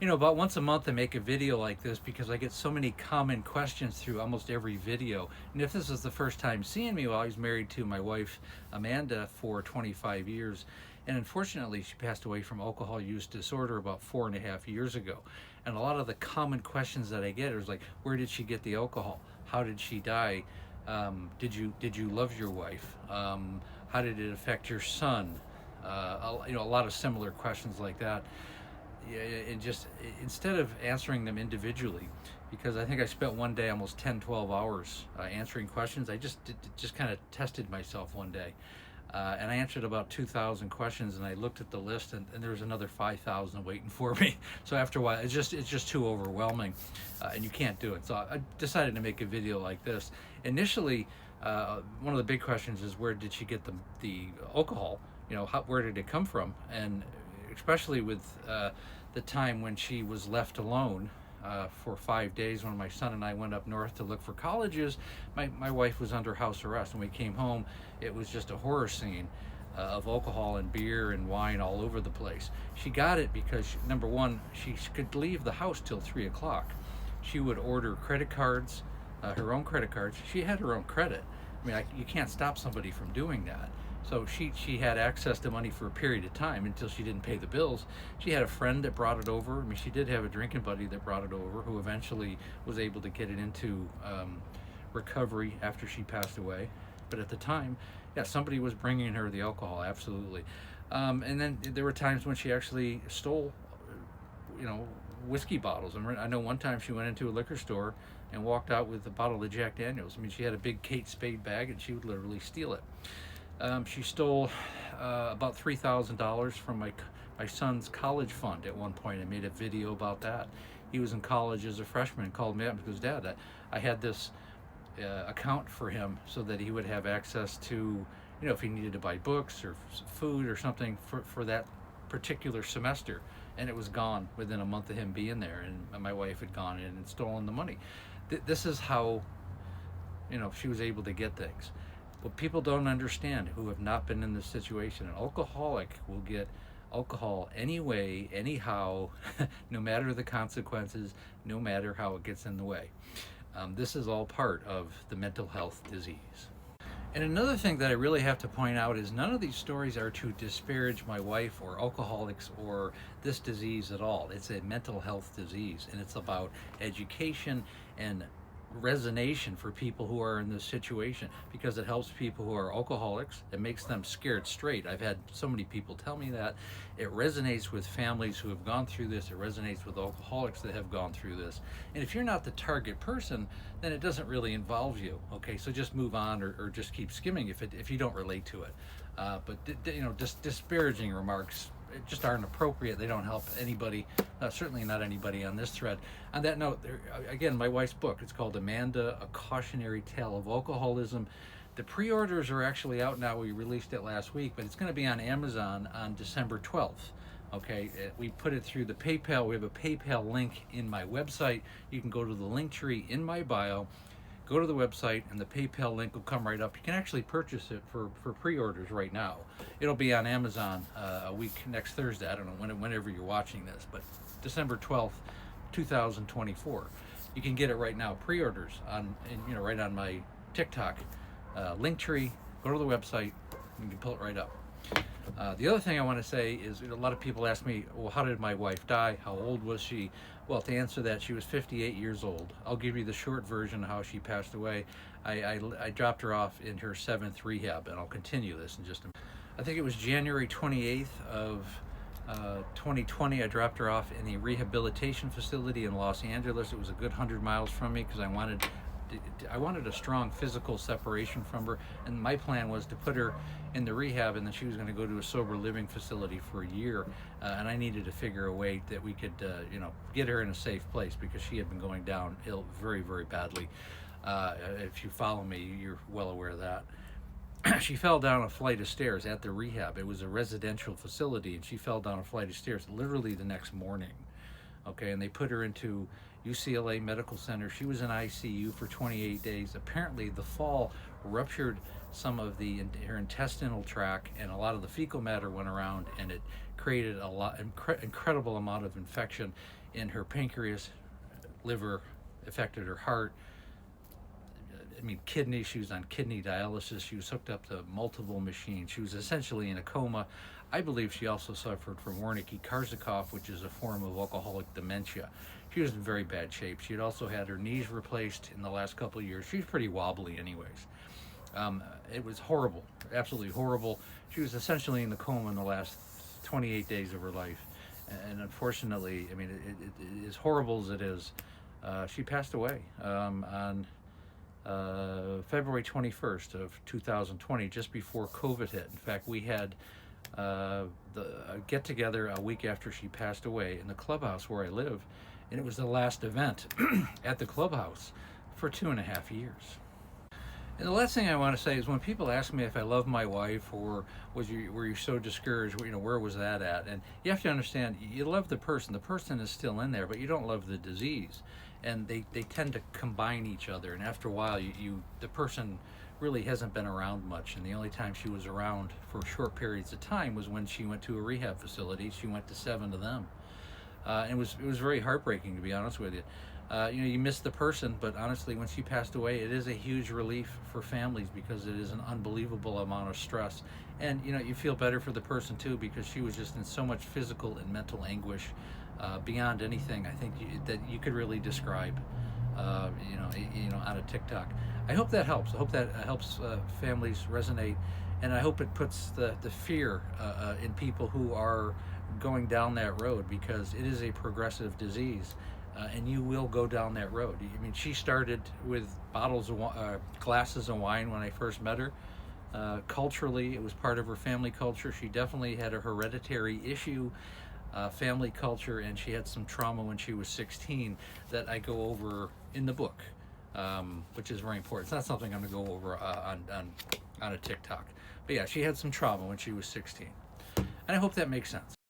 About once a month I make a video like this because I get so many common questions through almost every video. And if this is the first time seeing me, well, I was married to my wife, Amanda, for 25 years. And unfortunately, she passed away from alcohol use disorder about 4.5 years ago. And a lot of the common questions that I get is like, where did she get the alcohol? How did she die? Did you love your wife? How did it affect your son? A lot of similar questions like that. Yeah, and just instead of answering them individually, because I think I spent one day almost 10, 12 hours answering questions. I just kind of tested myself one day, and I answered about 2,000 questions, and I looked at the list, and there was another 5,000 waiting for me. So after a while, it's just too overwhelming, and you can't do it. So I decided to make a video like this. Initially, one of the big questions is, where did she get the alcohol? Where did it come from? And especially with the time when she was left alone for 5 days when my son and I went up north to look for colleges. My wife was under house arrest. When we came home, it was just a horror scene of alcohol and beer and wine all over the place. She got it because, number one, she could leave the house till 3 o'clock. She would order credit cards, her own credit cards. She had her own credit. I mean, you can't stop somebody from doing that. So she had access to money for a period of time until she didn't pay the bills. She had a friend that brought it over. I mean, she did have a drinking buddy that brought it over, who eventually was able to get it into recovery after she passed away. But at the time, yeah, somebody was bringing her the alcohol, absolutely. And then there were times when she actually stole, whiskey bottles. I know one time she went into a liquor store and walked out with a bottle of Jack Daniels. I mean, she had a big Kate Spade bag, and she would literally steal it. She stole about $3,000 from my son's college fund at one point. I made a video about that. He was in college as a freshman and called me up and goes, "Dad, I had this account for him so that he would have access to, if he needed to buy books or food or something for that particular semester." And it was gone within a month of him being there, and my wife had gone in and stolen the money. This is how, she was able to get things. What people don't understand, who have not been in this situation, an alcoholic will get alcohol anyway, anyhow, no matter the consequences, no matter how it gets in the way. This is all part of the mental health disease. And another thing that I really have to point out is none of these stories are to disparage my wife or alcoholics or this disease at all. It's a mental health disease, and it's about education and resonation for people who are in this situation, because it helps people who are alcoholics. It makes them scared straight. I've had so many people tell me that. It resonates with families who have gone through this. It resonates with alcoholics that have gone through this. And if you're not the target person, then it doesn't really involve you. Okay, so just move on, or just keep skimming if you don't relate to it. But just disparaging remarks just aren't appropriate. They don't help anybody, certainly not anybody on this thread. On that note, again, my wife's book, it's called Amanda, A Cautionary Tale of Alcoholism. The pre-orders are actually out now. We released it last week, but it's going to be on Amazon on December 12th. Okay, we put it through the PayPal. We have a PayPal link in my website. You can go to the link tree in my bio, go to the website, and the PayPal link will come right up. You can actually purchase it for pre-orders right now. It'll be on Amazon a week next Thursday. I don't know whenever you're watching this, but December 12th, 2024. You can get it right now. Pre-orders right on my TikTok link tree. Go to the website. You can pull it right up. The other thing I want to say is, a lot of people ask me, well, how did my wife die? How old was she? Well, to answer that, she was 58 years old. I'll give you the short version of how she passed away. I dropped her off in her 7th rehab, and I'll continue this in just a minute. I think it was January 28th of 2020. I dropped her off in a rehabilitation facility in Los Angeles. It was a good 100 miles from me because I wanted a strong physical separation from her, and my plan was to put her in the rehab, and then she was going to go to a sober living facility for a year, and I needed to figure a way that we could get her in a safe place, because she had been going downhill very, very badly. If you follow me, you're well aware of that. She fell down a flight of stairs at the rehab. It was a residential facility, and she fell down a flight of stairs literally the next morning. Okay, and they put her into UCLA Medical Center. She was in ICU for 28 days. Apparently, the fall ruptured some of her intestinal tract, and a lot of the fecal matter went around, and it created incredible amount of infection in her pancreas, liver, affected her heart. I mean, kidney. She was on kidney dialysis. She was hooked up to multiple machines. She was essentially in a coma. I believe she also suffered from Wernicke-Korsakoff, which is a form of alcoholic dementia. She was in very bad shape. She had also had her knees replaced in the last couple of years. She was pretty wobbly anyways. It was horrible, absolutely horrible. She was essentially in the coma in the last 28 days of her life. And unfortunately, I mean, as horrible as it is, she passed away on February 21st of 2020, just before COVID hit. In fact, we had a get-together a week after she passed away in the clubhouse where I live, and it was the last event at the clubhouse for 2.5 years. And the last thing I want to say is, when people ask me if I love my wife, or were you so discouraged, where was that at? And you have to understand, you love the person is still in there, but you don't love the disease. And they tend to combine each other, and after a while the person really hasn't been around much, and the only time she was around for short periods of time was when she went to a rehab facility. She went to 7 of them. And it was very heartbreaking, to be honest with you. You miss the person, but honestly, when she passed away, it is a huge relief for families, because it is an unbelievable amount of stress. And you feel better for the person too, because she was just in so much physical and mental anguish, beyond anything I think that you could really describe, on a TikTok. I hope that helps. I hope that helps families resonate, and I hope it puts the fear in people who are going down that road, because it is a progressive disease, and you will go down that road. I mean, she started with glasses of wine when I first met her. Culturally, it was part of her family culture. She definitely had a hereditary issue, family culture, and she had some trauma when she was 16 that I go over in the book, which is very important. It's not something I'm going to go over on a TikTok. But yeah, she had some trauma when she was 16. And I hope that makes sense.